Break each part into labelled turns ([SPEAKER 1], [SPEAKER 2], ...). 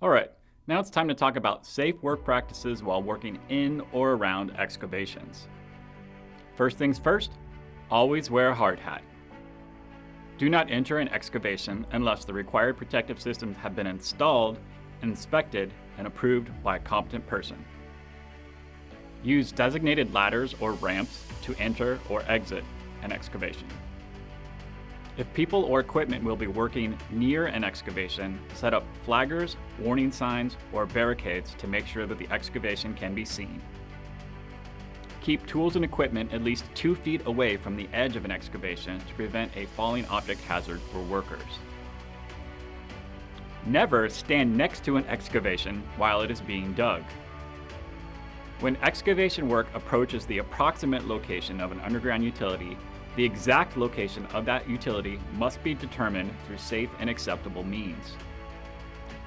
[SPEAKER 1] Alright, now it's time to talk about safe work practices while working in or around excavations. First things first, always wear a hard hat. Do not enter an excavation unless the required protective systems have been installed, inspected, and approved by a competent person. Use designated ladders or ramps to enter or exit an excavation. If people or equipment will be working near an excavation, set up flaggers, warning signs, or barricades to make sure that the excavation can be seen. Keep tools and equipment at least 2 feet away from the edge of an excavation to prevent a falling object hazard for workers. Never stand next to an excavation while it is being dug. When excavation work approaches the approximate location of an underground utility, the exact location of that utility must be determined through safe and acceptable means.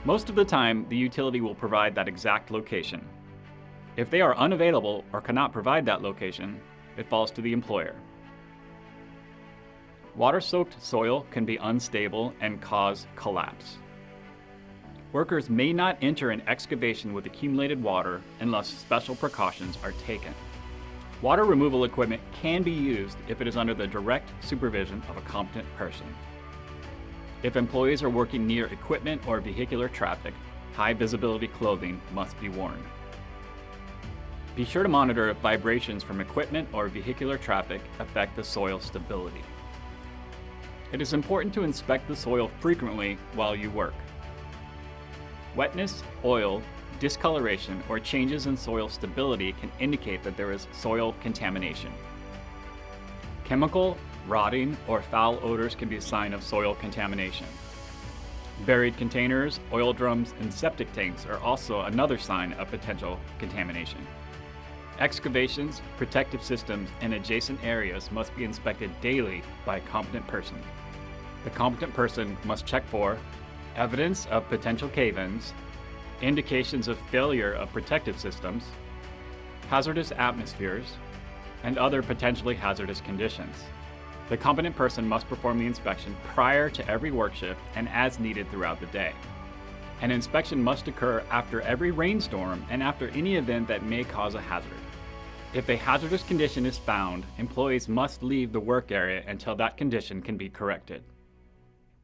[SPEAKER 1] Most of the time, the utility will provide that exact location. If they are unavailable or cannot provide that location, it falls to the employer. Water-soaked soil can be unstable and cause collapse. Workers may not enter an excavation with accumulated water unless special precautions are taken. Water removal equipment can be used if it is under the direct supervision of a competent person. If employees are working near equipment or vehicular traffic, high visibility clothing must be worn. Be sure to monitor if vibrations from equipment or vehicular traffic affect the soil stability. It is important to inspect the soil frequently while you work. Wetness, oil, discoloration, or changes in soil stability can indicate that there is soil contamination. Chemical, rotting, or foul odors can be a sign of soil contamination. Buried containers, oil drums, and septic tanks are also another sign of potential contamination. Excavations, protective systems, and adjacent areas must be inspected daily by a competent person. The competent person must check for evidence of potential cave-ins, indications of failure of protective systems, hazardous atmospheres, and other potentially hazardous conditions. The competent person must perform the inspection prior to every work shift and as needed throughout the day. An inspection must occur after every rainstorm and after any event that may cause a hazard. If a hazardous condition is found, employees must leave the work area until that condition can be corrected.